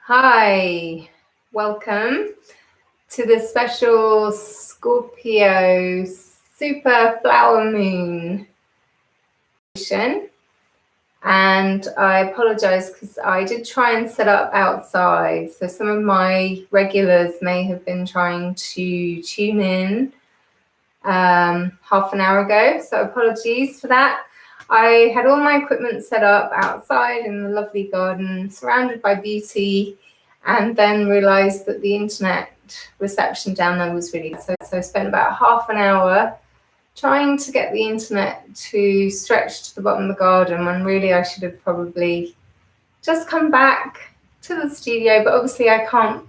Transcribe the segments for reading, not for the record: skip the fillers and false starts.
Hi, welcome to the special Scorpio super flower moon. And I apologize because I did try and set up outside. So some of my regulars may have been trying to tune in half an hour ago. So apologies for that. I had all my equipment set up outside in the lovely garden, surrounded by beauty, and then realized that the internet reception down there was really good. So I spent about half an hour trying to get the internet to stretch to the bottom of the garden when really I should have probably just come back to the studio. But obviously I can't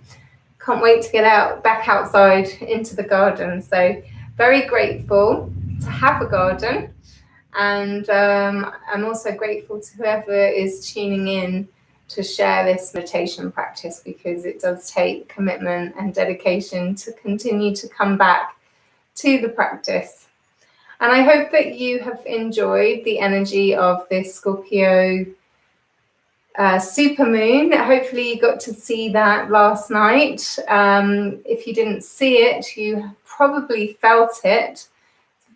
wait to get back outside into the garden. So very grateful to have a garden. And I'm also grateful to whoever is tuning in to share this meditation practice, because it does take commitment and dedication to continue to come back to the practice. And I hope that you have enjoyed the energy of this Scorpio super moon. Hopefully you got to see that last night. If you didn't see it, you probably felt it.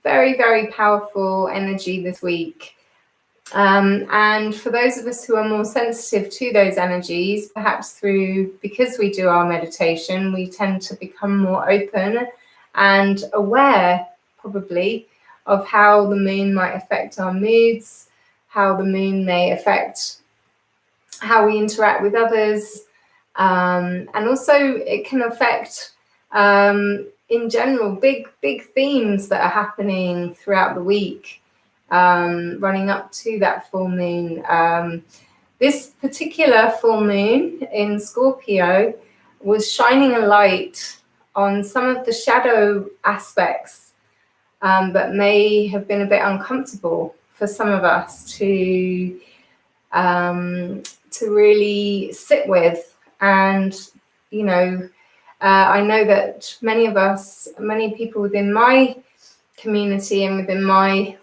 Very, very powerful energy this week. And for those of us who are more sensitive to those energies, perhaps because we do our meditation, we tend to become more open and aware, probably, of how the moon might affect our moods, how the moon may affect how we interact with others. And also it can affect, in general, big themes that are happening throughout the week, running up to that full moon. This particular full moon in Scorpio was shining a light on some of the shadow aspects that may have been a bit uncomfortable for some of us to really sit with. And I know that many people within my community and within my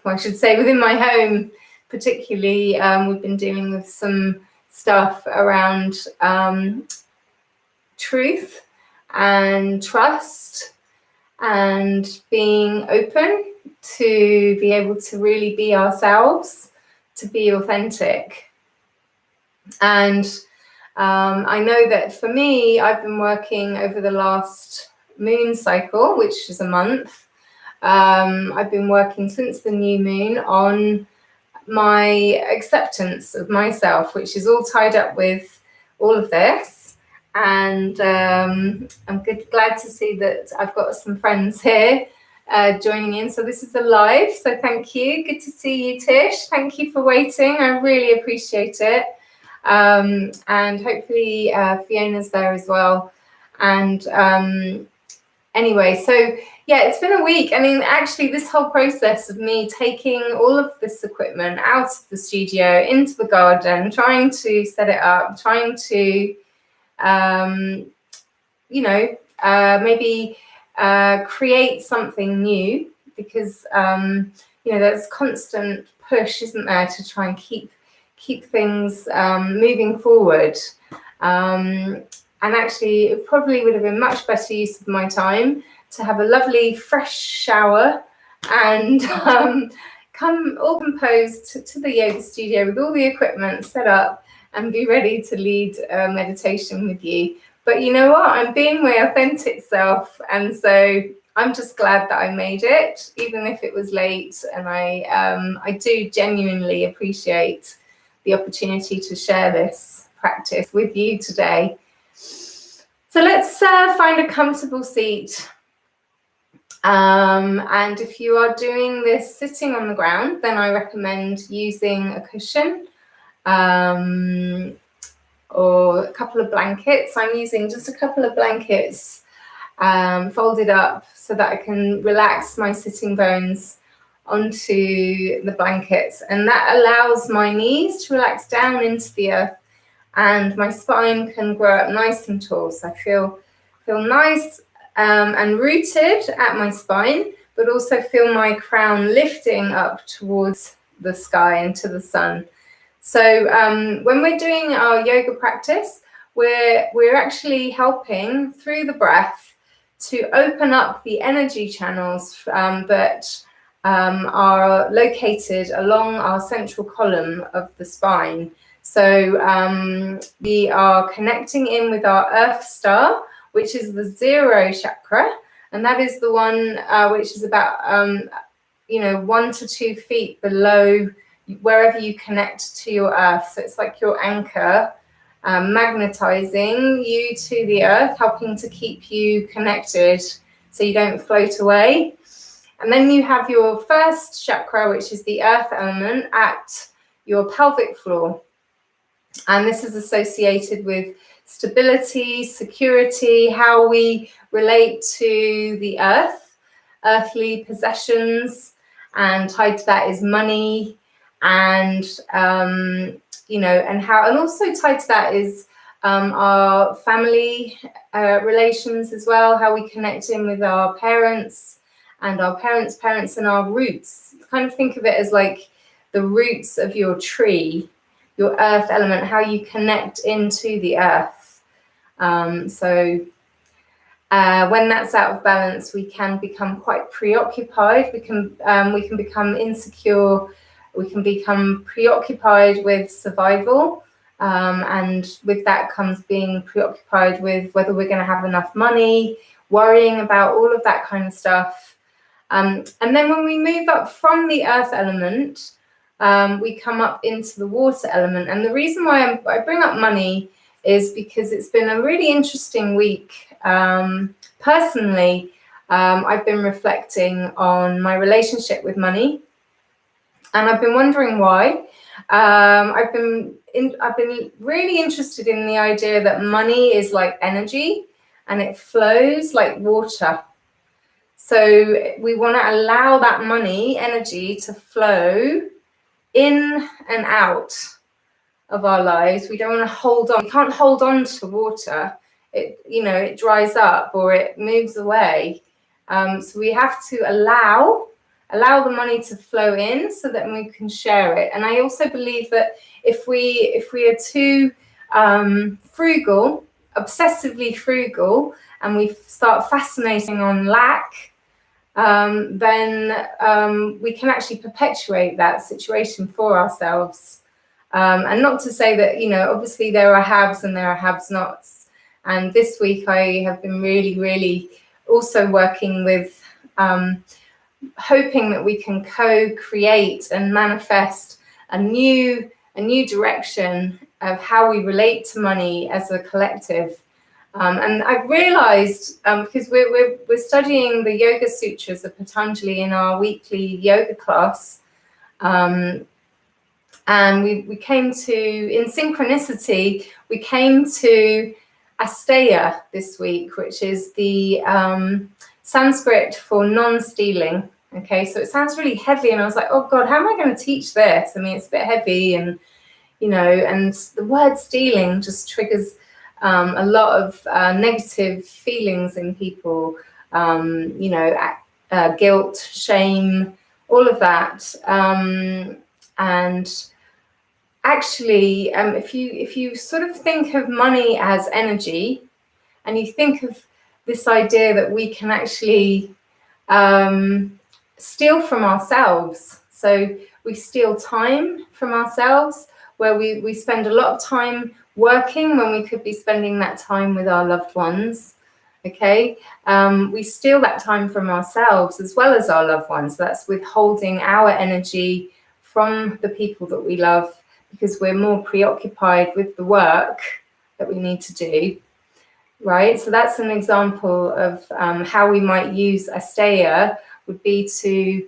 home particularly, we've been dealing with some stuff around truth and trust and being open to be able to really be ourselves, to be authentic. And I know that for me, I've been working over the last moon cycle, which is a month. I've been working since the new moon on my acceptance of myself, which is all tied up with all of this. And I'm glad to see that I've got some friends here joining in. So this is a live, so thank you. Good to see you, Tish. Thank you for waiting. I really appreciate it. And hopefully Fiona's there as well. And anyway, so yeah, it's been a week. I mean, actually, this whole process of me taking all of this equipment out of the studio into the garden, trying to set it up, trying to, maybe create something new, because, there's constant push, isn't there, to try and keep things moving forward. And actually, it probably would have been much better use of my time to have a lovely fresh shower and come all composed to the yoga studio with all the equipment set up and be ready to lead a meditation with you. But you know what? I'm being my authentic self. And so I'm just glad that I made it, even if it was late. And I do genuinely appreciate the opportunity to share this practice with you today. So let's find a comfortable seat. And if you are doing this sitting on the ground, then I recommend using a cushion or a couple of blankets. I'm using just a couple of blankets folded up so that I can relax my sitting bones onto the blankets, and that allows my knees to relax down into the earth, and my spine can grow up nice and tall. So I feel nice and rooted at my spine, but also feel my crown lifting up towards the sky and to the sun. So when we're doing our yoga practice, we're actually helping through the breath to open up the energy channels that are located along our central column of the spine. So we are connecting in with our Earth Star, which is the Zero Chakra, and that is the one which is about 1 to 2 feet below wherever you connect to your Earth. So it's like your anchor, magnetizing you to the Earth, helping to keep you connected so you don't float away. And then you have your first chakra, which is the Earth element, at your pelvic floor. And this is associated with stability, security, how we relate to the Earth, earthly possessions, and tied to that is money, and and also tied to that is our family relations as well, how we connect in with our parents and our parents' parents and our roots. Kind of think of it as like the roots of your tree, your earth element, how you connect into the earth. When that's out of balance, we can become quite preoccupied. We can become insecure. We can become preoccupied with survival, and with that comes being preoccupied with whether we're going to have enough money, worrying about all of that kind of stuff. And then when we move up from the earth element, we come up into the water element. And the reason why I bring up money is because it's been a really interesting week. Personally, I've been reflecting on my relationship with money, and I've been wondering why. I've been really interested in the idea that money is like energy, and it flows like water. So we want to allow that money energy to flow in and out of our lives. We don't want to hold on. We can't hold on to water. It dries up or it moves away. So we have to allow the money to flow in so that we can share it. And I also believe that if we are too frugal, obsessively frugal, and we start fascinating on lack, then we can actually perpetuate that situation for ourselves. And not to say that, obviously there are haves and there are have-nots. And this week I have been really, really also working with hoping that we can co-create and manifest a new direction of how we relate to money as a collective. And I've realized, because we're studying the Yoga Sutras of Patanjali in our weekly yoga class, and we came to, in synchronicity, we came to Asteya this week, which is the Sanskrit for non-stealing. Okay, so it sounds really heavy, and I was like, oh God, how am I going to teach this? I mean, it's a bit heavy, and and the word stealing just triggers a lot of negative feelings in people, guilt, shame, all of that. And actually, if you sort of think of money as energy, and you think of this idea that we can actually steal from ourselves. So we steal time from ourselves, where we spend a lot of time working when we could be spending that time with our loved ones. Okay, we steal that time from ourselves as well as our loved ones. That's withholding our energy from the people that we love, because we're more preoccupied with the work that we need to do, right? So that's an example of how we might use Asteya, would be to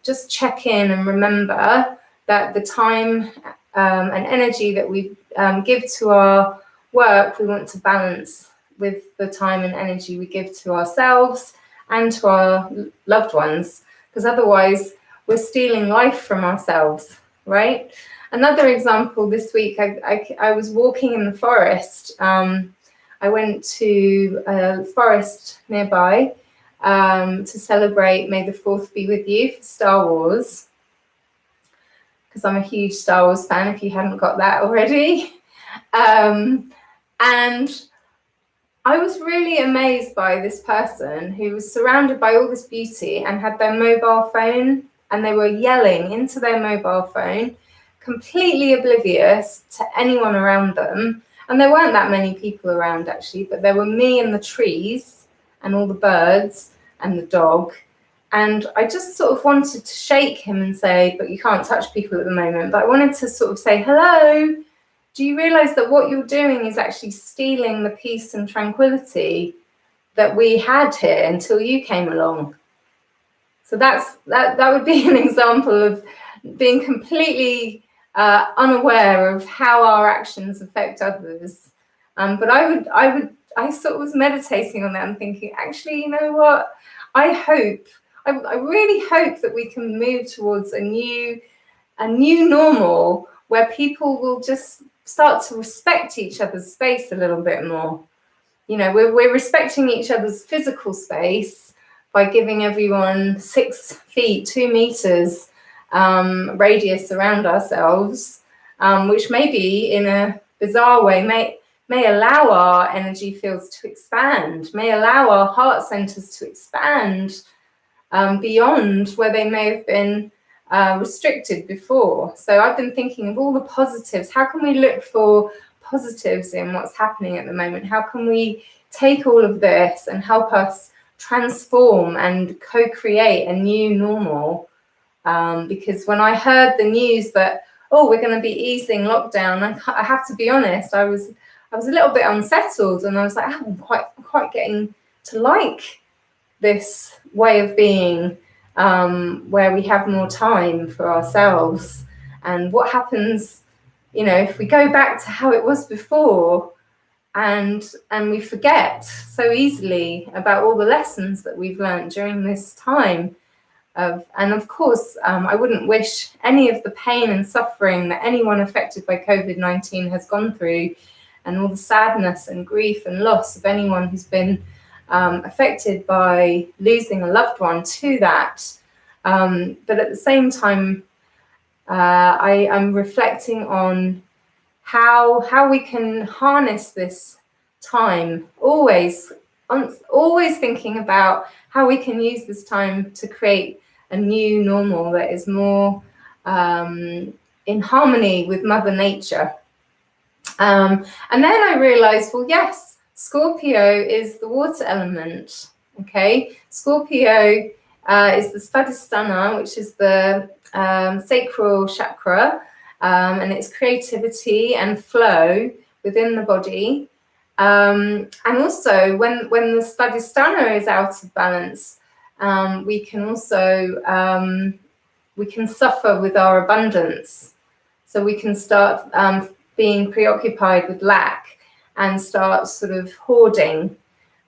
just check in and remember that the time and energy that we give to our work, we want to balance with the time and energy we give to ourselves and to our loved ones, because otherwise we're stealing life from ourselves, right? Another example this week, I was walking in the forest. I went to a forest nearby to celebrate May the 4th be with you for Star Wars, because I'm a huge Star Wars fan, if you hadn't got that already. And I was really amazed by this person who was surrounded by all this beauty and had their mobile phone, and they were yelling into their mobile phone, completely oblivious to anyone around them. And there weren't that many people around, actually, but there were me and the trees and all the birds and the dog. And I just sort of wanted to shake him and say, but you can't touch people at the moment. But I wanted to sort of say, hello, do you realize that what you're doing is actually stealing the peace and tranquility that we had here until you came along? So that would be an example of being completely unaware of how our actions affect others. But I sort of was meditating on that and thinking, actually, you know what? I really hope that we can move towards a new normal where people will just start to respect each other's space a little bit more. You know, we're respecting each other's physical space by giving everyone 6 feet, 2 meters radius around ourselves, which maybe in a bizarre way may allow our energy fields to expand, may allow our heart centers to expand beyond where they may have been restricted before. So I've been thinking of all the positives. How can we look for positives in what's happening at the moment? How can we take all of this and help us transform and co-create a new normal? Because when I heard the news that, oh, we're going to be easing lockdown, I have to be honest, I was a little bit unsettled, and I was like, I'm quite getting to like this way of being, where we have more time for ourselves. And what happens, you know, if we go back to how it was before, and we forget so easily about all the lessons that we've learned during this time. And of course, I wouldn't wish any of the pain and suffering that anyone affected by COVID-19 has gone through, and all the sadness and grief and loss of anyone who's been affected by losing a loved one to that. But at the same time, I'm reflecting on how we can harness this time, always thinking about how we can use this time to create a new normal that is more in harmony with Mother Nature. And then I realized, well, yes, Scorpio is the water element. Okay, Scorpio is the Svadhisthana, which is the sacral chakra, and it's creativity and flow within the body. And also, when the Svadhisthana is out of balance, we can also we can suffer with our abundance. So we can start being preoccupied with lack and start sort of hoarding,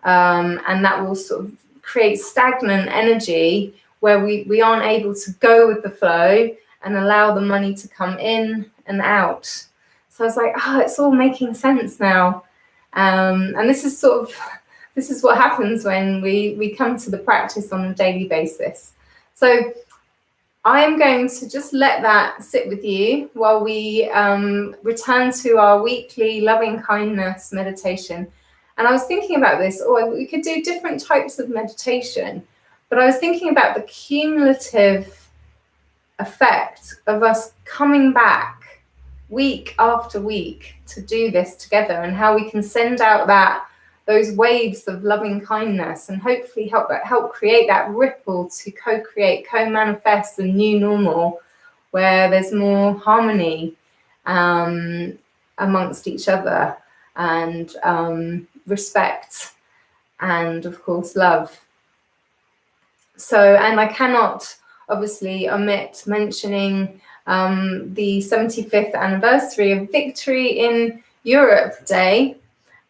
and that will sort of create stagnant energy where we aren't able to go with the flow and allow the money to come in and out. So I was like, it's all making sense now. And this is what happens when we come to the practice on a daily basis. So I am going to just let that sit with you while we return to our weekly loving kindness meditation. And I was thinking about this, we could do different types of meditation, but I was thinking about the cumulative effect of us coming back week after week to do this together, and how we can send out those waves of loving kindness and hopefully help create that ripple to co-create, co-manifest a new normal where there's more harmony amongst each other, and respect, and of course love. So, and I cannot obviously omit mentioning the 75th anniversary of Victory in Europe Day.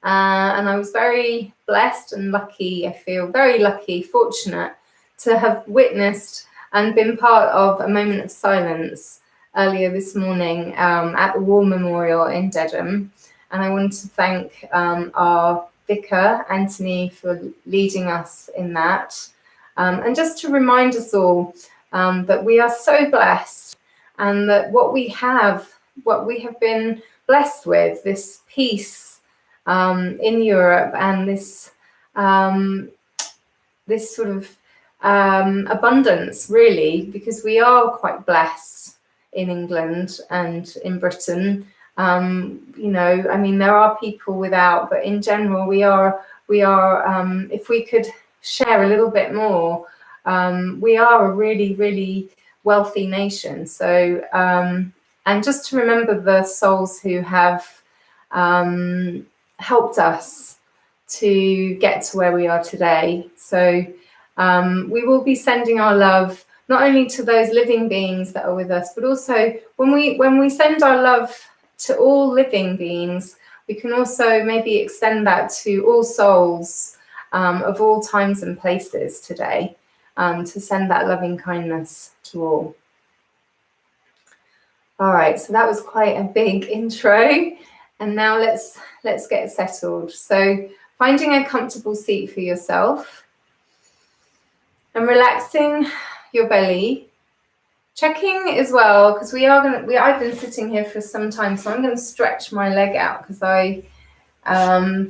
And I was very blessed and lucky, I feel very lucky, fortunate to have witnessed and been part of a moment of silence earlier this morning at the War Memorial in Dedham. And I wanted to thank our vicar, Anthony, for leading us in that. And just to remind us all that we are so blessed, and that what we have been blessed with, this peace in Europe, and this sort of abundance, really, because we are quite blessed in England and in Britain. I mean, there are people without, but in general, we are. If we could share a little bit more, we are a really, really wealthy nation. So, and just to remember the souls who have helped us to get to where we are today. So we will be sending our love not only to those living beings that are with us, but also when we send our love to all living beings, we can also maybe extend that to all souls of all times and places today, to send that loving kindness to all. All right, so that was quite a big intro, and now let's get settled. So finding a comfortable seat for yourself and relaxing your belly. Checking as well, because I've been sitting here for some time, so I'm going to stretch my leg out because I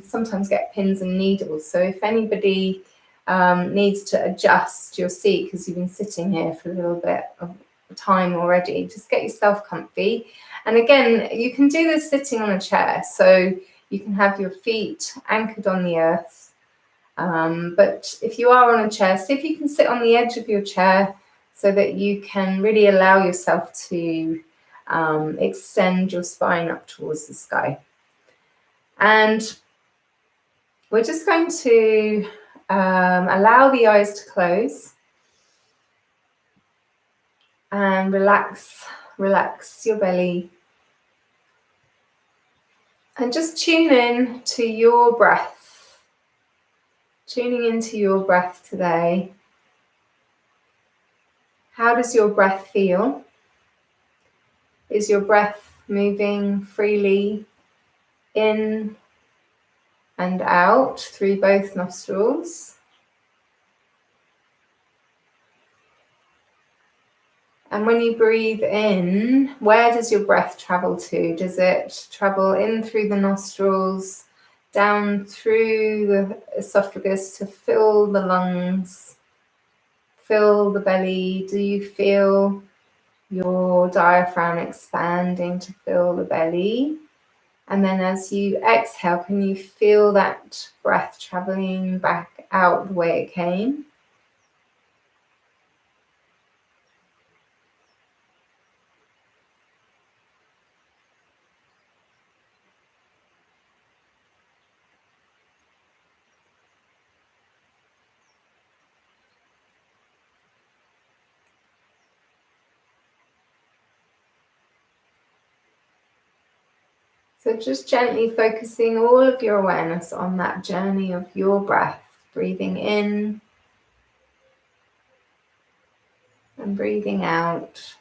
sometimes get pins and needles. So if anybody needs to adjust your seat because you've been sitting here for a little bit of time already, just get yourself comfy. And again, you can do this sitting on a chair, so you can have your feet anchored on the earth. But if you are on a chair, see if you can sit on the edge of your chair so that you can really allow yourself to extend your spine up towards the sky. And we're just going to allow the eyes to close and relax your belly. And just tune in to your breath. Tuning into your breath today. How does your breath feel? Is your breath moving freely in and out through both nostrils? And when you breathe in, where does your breath travel to? Does it travel in through the nostrils, down through the esophagus to fill the lungs, fill the belly? Do you feel your diaphragm expanding to fill the belly? And then as you exhale, can you feel that breath traveling back out the way it came? So just gently focusing all of your awareness on that journey of your breath, breathing in and breathing out.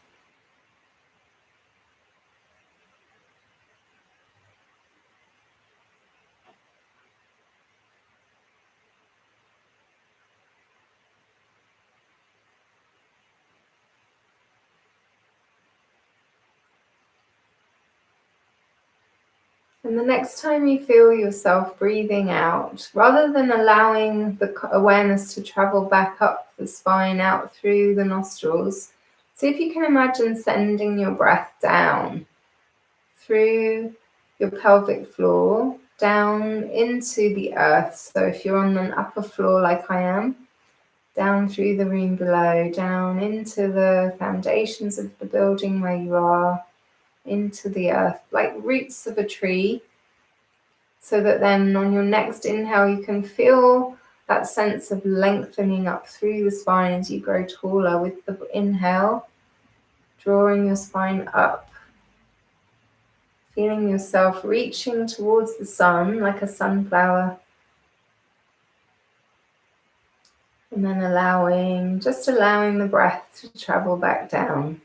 And the next time you feel yourself breathing out, rather than allowing the awareness to travel back up the spine, out through the nostrils, see if you can imagine sending your breath down through your pelvic floor, down into the earth. So if you're on an upper floor like I am, down through the room below, down into the foundations of the building where you are, into the earth, like roots of a tree, so that then on your next inhale you can feel that sense of lengthening up through the spine as you grow taller with the inhale, drawing your spine up, feeling yourself reaching towards the sun like a sunflower, and then allowing the breath to travel back down.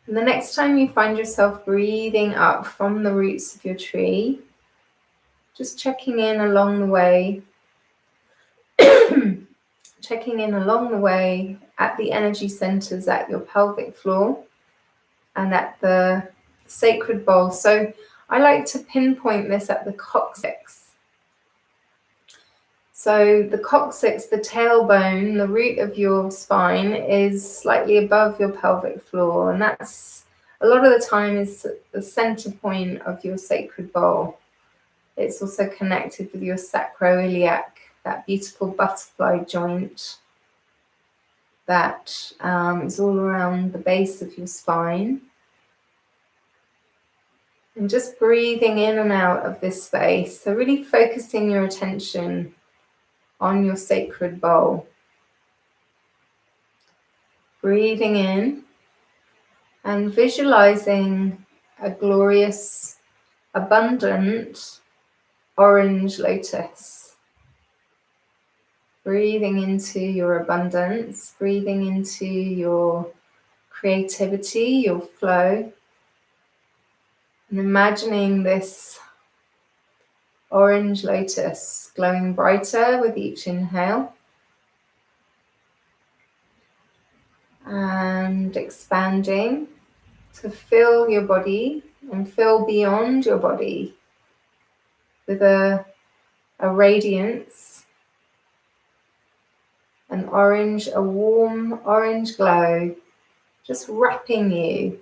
And the next time you find yourself breathing up from the roots of your tree, just checking in along the way, at the energy centers at your pelvic floor and at the sacred bowl. So I like to pinpoint this at the coccyx. So the coccyx, the tailbone, the root of your spine is slightly above your pelvic floor, and that's a lot of the time is the center point of your sacred bowl. It's also connected with your sacroiliac, that beautiful butterfly joint that is all around the base of your spine. And just breathing in and out of this space. So really focusing your attention on your sacred bowl. Breathing in and visualizing a glorious, abundant orange lotus. Breathing into your abundance, breathing into your creativity, your flow, and imagining this orange lotus glowing brighter with each inhale and expanding to fill your body and fill beyond your body with a radiance, an orange, a warm orange glow, just wrapping you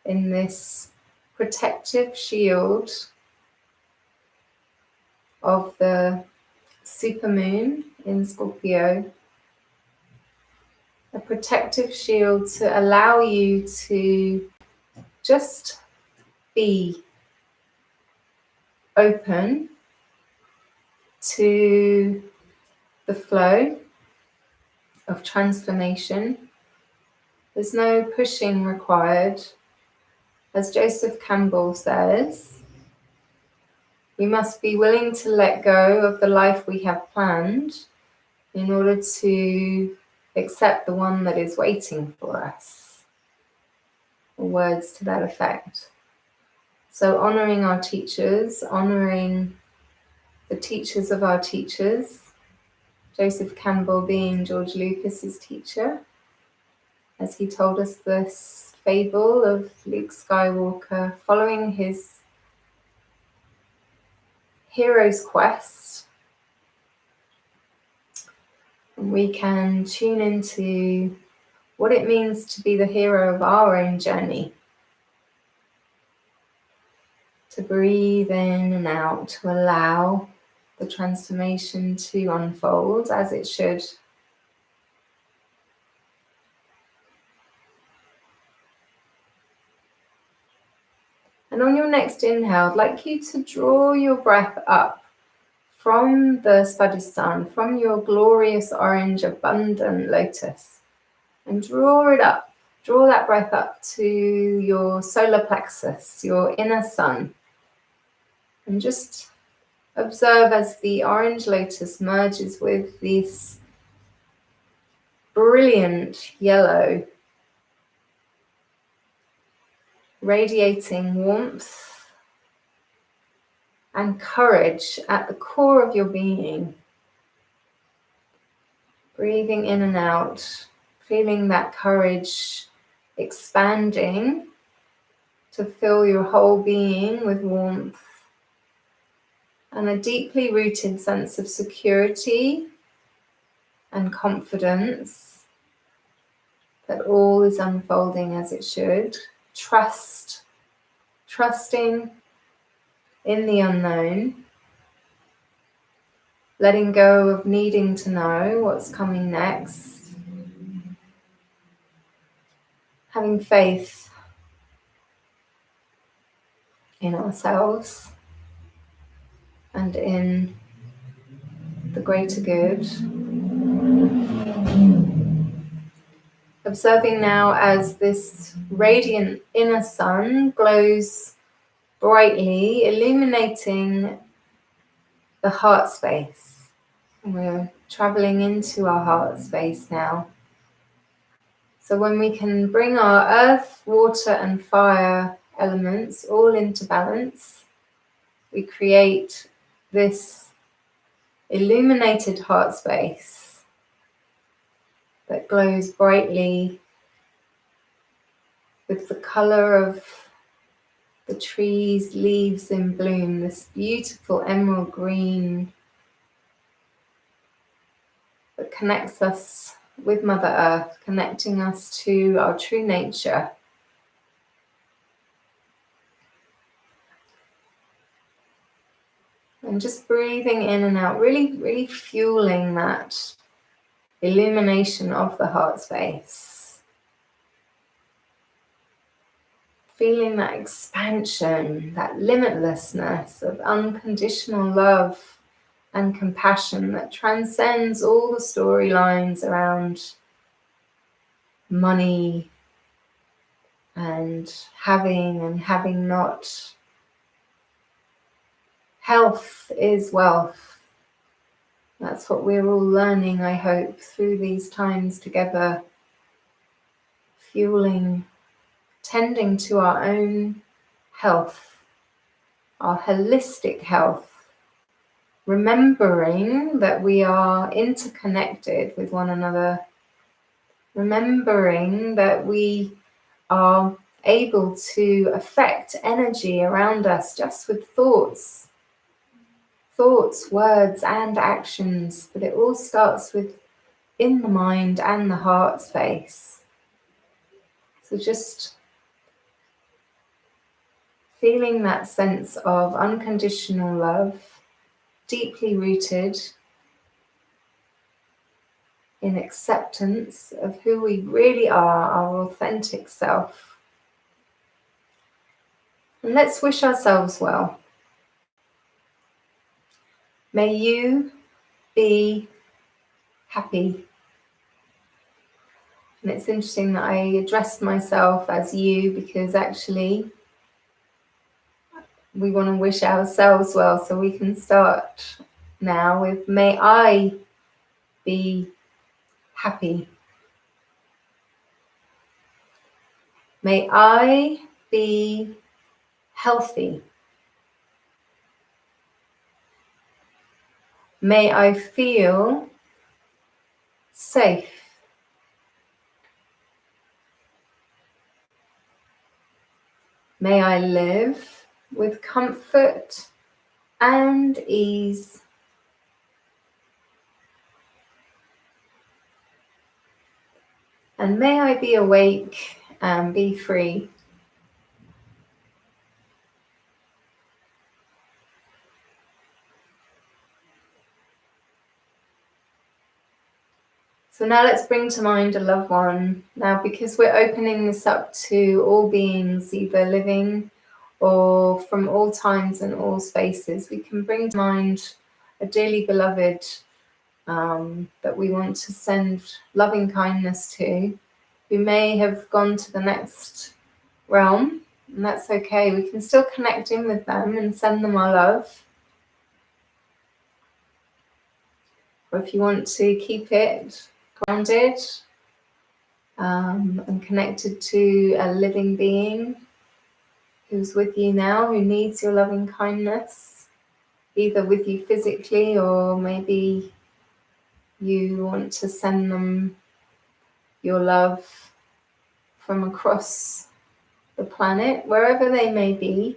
in this protective shield of the supermoon in Scorpio, a protective shield to allow you to just be open to the flow of transformation. There's no pushing required. As Joseph Campbell says, we must be willing to let go of the life we have planned in order to accept the one that is waiting for us. Or words to that effect. So honoring our teachers, honoring the teachers of our teachers, Joseph Campbell being George Lucas's teacher, as he told us this fable of Luke Skywalker following his hero's quest. And we can tune into what it means to be the hero of our own journey. To breathe in and out, to allow the transformation to unfold as it should. And on your next inhale, I'd like you to draw your breath up from the Svadhisthana, from your glorious orange abundant lotus, and draw it up. Draw that breath up to your solar plexus, your inner sun, and just observe as the orange lotus merges with this brilliant yellow, radiating warmth and courage at the core of your being. Breathing in and out, feeling that courage expanding to fill your whole being with warmth and a deeply rooted sense of security and confidence that all is unfolding as it should. Trusting in the unknown, letting go of needing to know what's coming next, having faith in ourselves and in the greater good. Observing now as this radiant inner sun glows brightly, illuminating the heart space. And we're traveling into our heart space now. So when we can bring our earth, water and fire elements all into balance, we create this illuminated heart space that glows brightly with the color of the trees' leaves in bloom, this beautiful emerald green that connects us with Mother Earth, connecting us to our true nature. And just breathing in and out, really, really fueling that illumination of the heart space. Feeling that expansion, that limitlessness of unconditional love and compassion that transcends all the storylines around money and having not. Health is wealth. That's what we're all learning, I hope, through these times together. Fueling, tending to our own health, our holistic health. Remembering that we are interconnected with one another. Remembering that we are able to affect energy around us just with thoughts, words, and actions, but it all starts with in the mind and the heart space. So just feeling that sense of unconditional love, deeply rooted in acceptance of who we really are, our authentic self. And let's wish ourselves well. May you be happy. And it's interesting that I addressed myself as you, because actually we want to wish ourselves well. So we can start now with, may I be happy. May I be healthy. May I feel safe. May I live with comfort and ease. And may I be awake and be free. So now let's bring to mind a loved one. Now, because we're opening this up to all beings, either living or from all times and all spaces, we can bring to mind a dearly beloved that we want to send loving kindness to, who may have gone to the next realm, and that's okay. We can still connect in with them and send them our love. Or if you want to keep it grounded and connected to a living being who's with you now, who needs your loving kindness, either with you physically, or maybe you want to send them your love from across the planet, wherever they may be.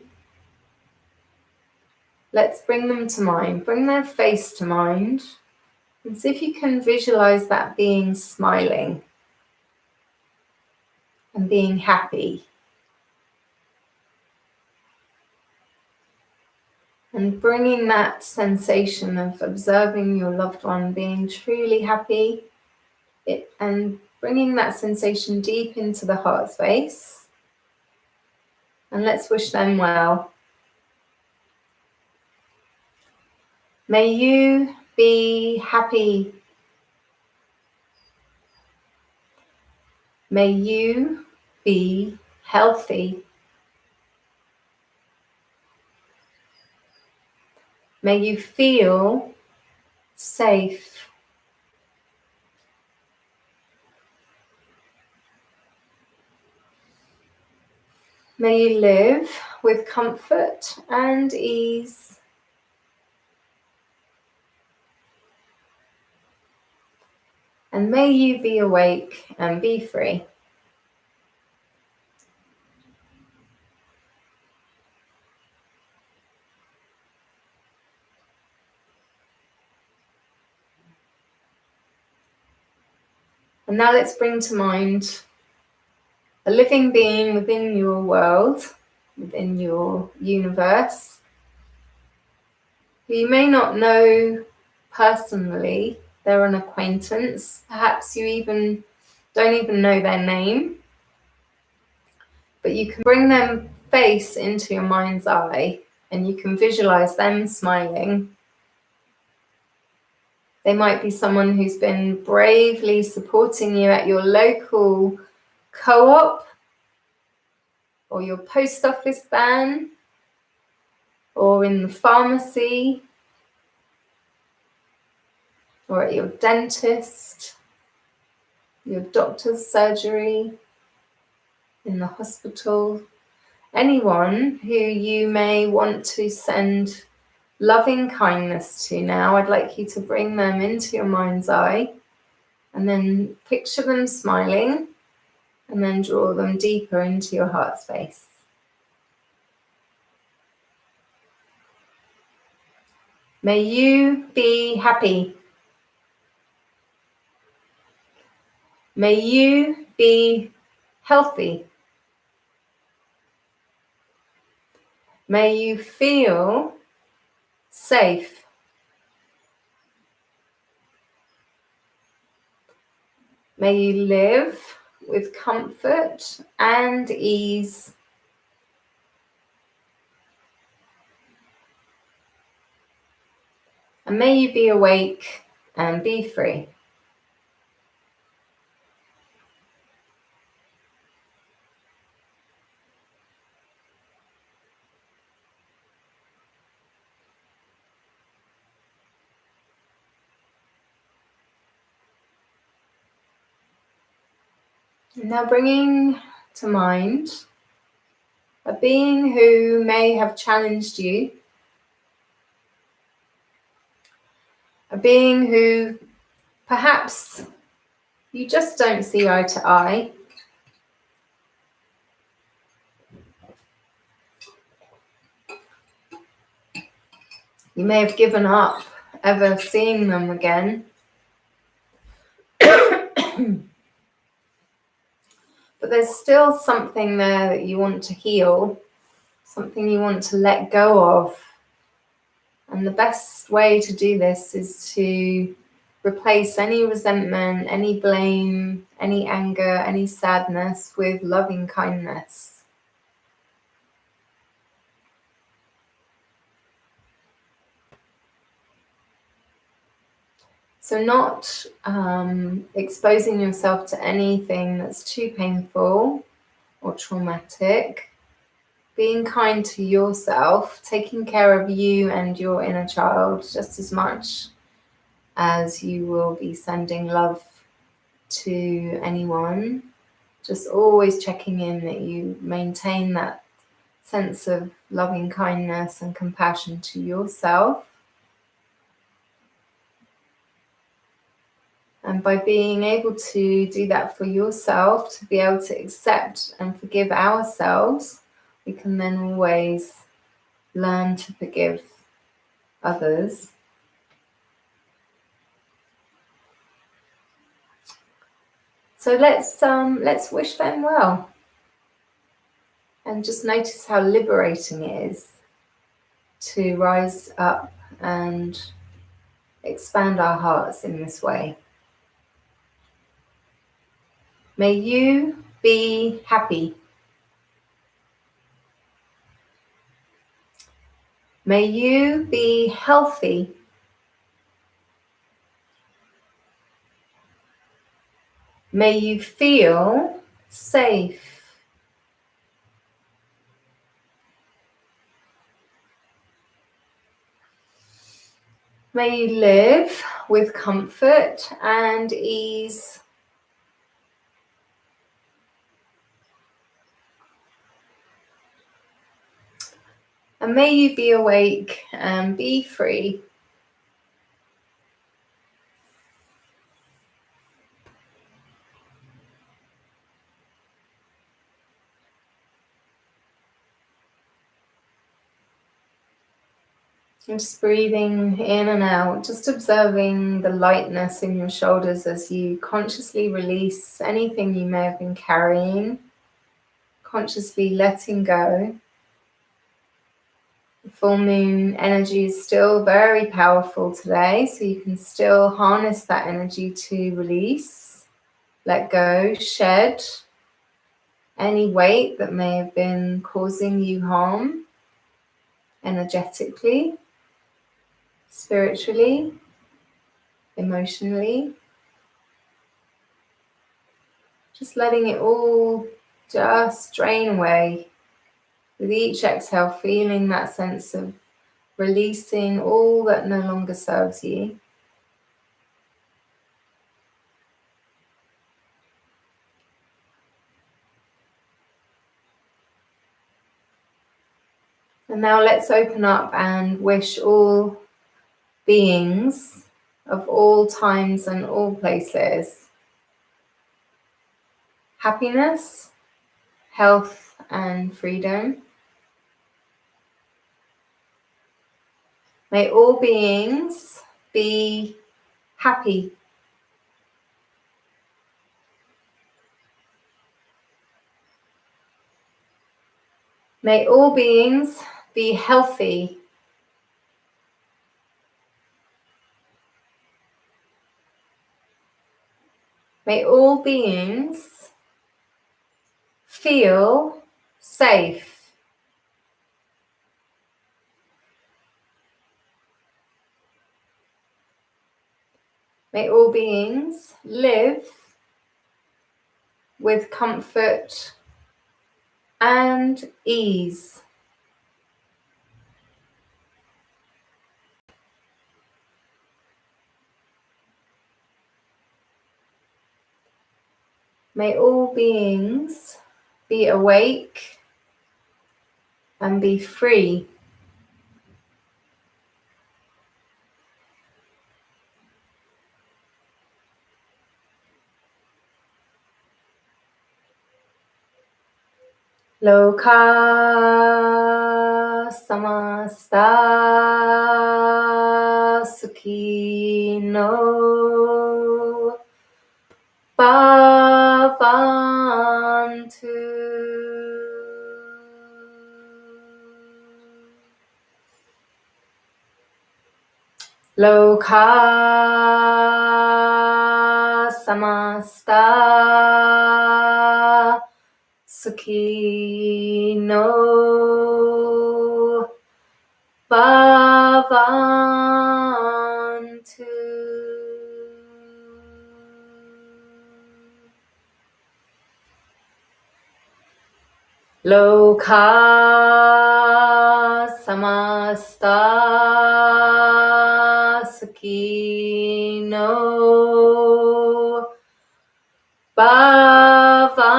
Let's bring them to mind, bring their face to mind, and see if you can visualize that being smiling and being happy. And bringing that sensation of observing your loved one being truly happy, and bringing that sensation deep into the heart space. And let's wish them well. May you be happy. May you be healthy. May you feel safe. May you live with comfort and ease. And may you be awake and be free. And now let's bring to mind a living being within your world, within your universe, who you may not know personally. They're an acquaintance. Perhaps you don't even know their name, but you can bring them face into your mind's eye and you can visualize them smiling. They might be someone who's been bravely supporting you at your local co-op or your post office van or in the pharmacy or at your dentist, your doctor's surgery, in the hospital. Anyone who you may want to send loving kindness to now, I'd like you to bring them into your mind's eye and then picture them smiling and then draw them deeper into your heart space. May you be happy. May you be healthy. May you feel safe. May you live with comfort and ease. And may you be awake and be free. Now bringing to mind a being who may have challenged you, a being who perhaps you just don't see eye to eye. You may have given up ever seeing them again. But there's still something there that you want to heal, something you want to let go of. And the best way to do this is to replace any resentment, any blame, any anger, any sadness with loving kindness. So not exposing yourself to anything that's too painful or traumatic, being kind to yourself, taking care of you and your inner child just as much as you will be sending love to anyone. Just always checking in that you maintain that sense of loving kindness and compassion to yourself. And by being able to do that for yourself, to be able to accept and forgive ourselves, we can then always learn to forgive others. So let's wish them well. And just notice how liberating it is to rise up and expand our hearts in this way. May you be happy. May you be healthy. May you feel safe. May you live with comfort and ease. And may you be awake and be free. And just breathing in and out, just observing the lightness in your shoulders as you consciously release anything you may have been carrying, consciously letting go. The full moon energy is still very powerful today, so you can still harness that energy to release, let go, shed any weight that may have been causing you harm energetically, spiritually, emotionally. Just letting it all just drain away. With each exhale, feeling that sense of releasing all that no longer serves you. And now let's open up and wish all beings of all times and all places happiness, health, and freedom. May all beings be happy. May all beings be healthy. May all beings feel safe. May all beings live with comfort and ease. May all beings be awake and be free. Loka samasta sukhino bhavantu. Loka samasta sukhino bhavantu. Loka samasta sukhino bhavantu.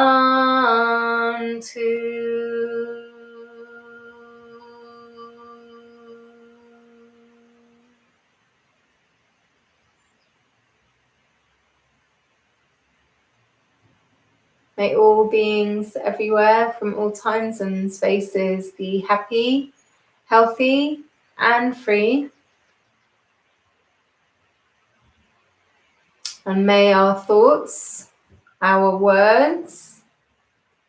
May all beings everywhere from all times and spaces be happy, healthy, and free. And may our thoughts, our words,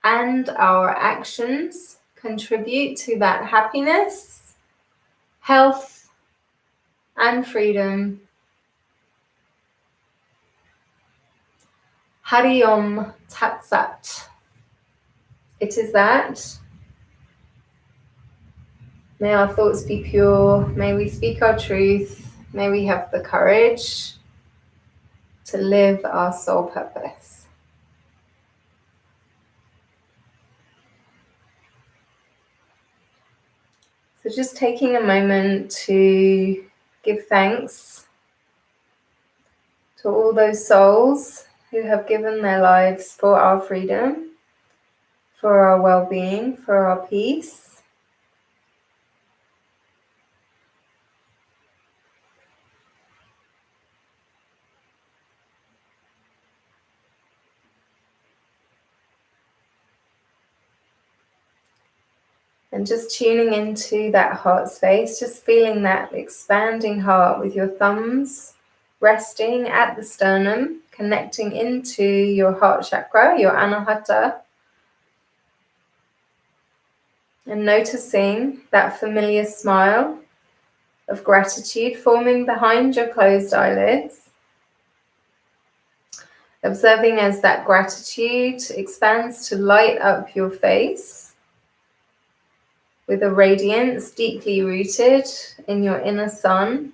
and our actions contribute to that happiness, health, and freedom. Hari Om Tat Sat. It is that. May our thoughts be pure. May we speak our truth. May we have the courage to live our soul purpose. So just taking a moment to give thanks to all those souls who have given their lives for our freedom, for our well-being, for our peace. And just tuning into that heart space, just feeling that expanding heart with your thumbs resting at the sternum, connecting into your heart chakra, your anahata. And noticing that familiar smile of gratitude forming behind your closed eyelids. Observing as that gratitude expands to light up your face with a radiance deeply rooted in your inner sun,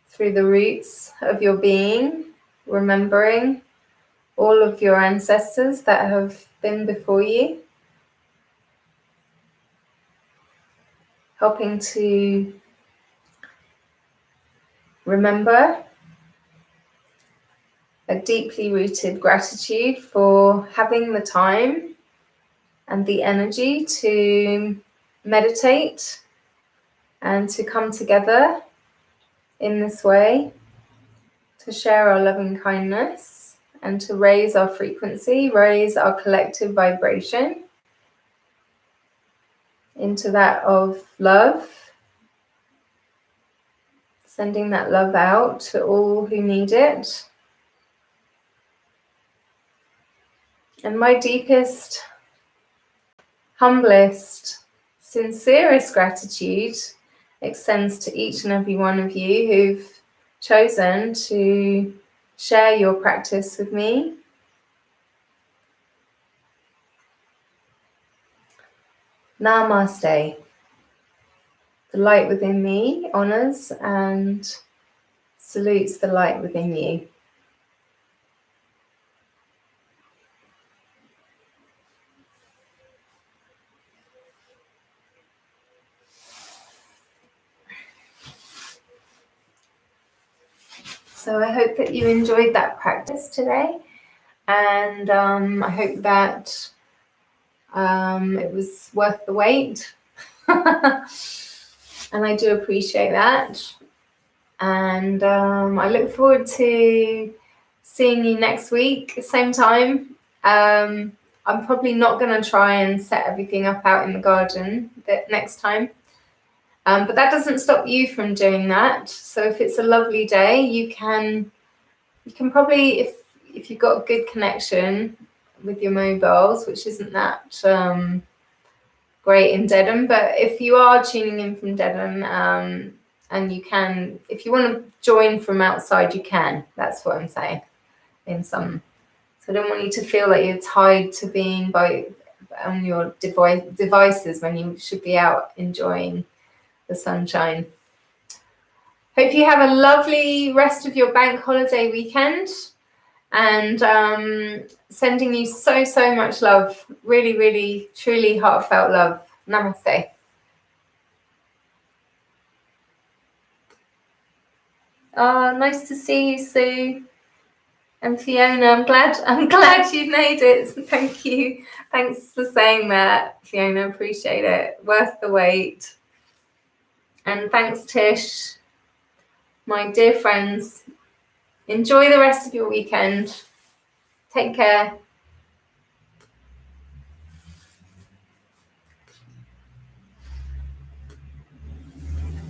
through the roots of your being, remembering all of your ancestors that have been before you, helping to remember a deeply rooted gratitude for having the time and the energy to meditate and to come together in this way, to share our loving kindness and to raise our frequency, raise our collective vibration into that of love, sending that love out to all who need it. And my deepest, humblest, sincerest gratitude extends to each and every one of you who've chosen to share your practice with me. Namaste. The light within me honors and salutes the light within you. So I hope that you enjoyed that practice today, and I hope that it was worth the wait. And I do appreciate that. And I look forward to seeing you next week, same time. I'm probably not going to try and set everything up out in the garden next time. But that doesn't stop you from doing that. So if it's a lovely day, you can probably, if you've got a good connection with your mobiles, which isn't that great in Dedham, but if you are tuning in from Dedham, and you can, if you want to join from outside, you can. That's what I'm saying. So I don't want you to feel like you're tied to being on your devices when you should be out enjoying the sunshine. Hope you have a lovely rest of your bank holiday weekend, and sending you so much love. Really, really, truly heartfelt love. Namaste. Nice to see you, Sue. And Fiona, I'm glad you made it. Thank you. Thanks for saying that, Fiona. Appreciate it. Worth the wait. And thanks, Tish. My dear friends, enjoy the rest of your weekend. Take care.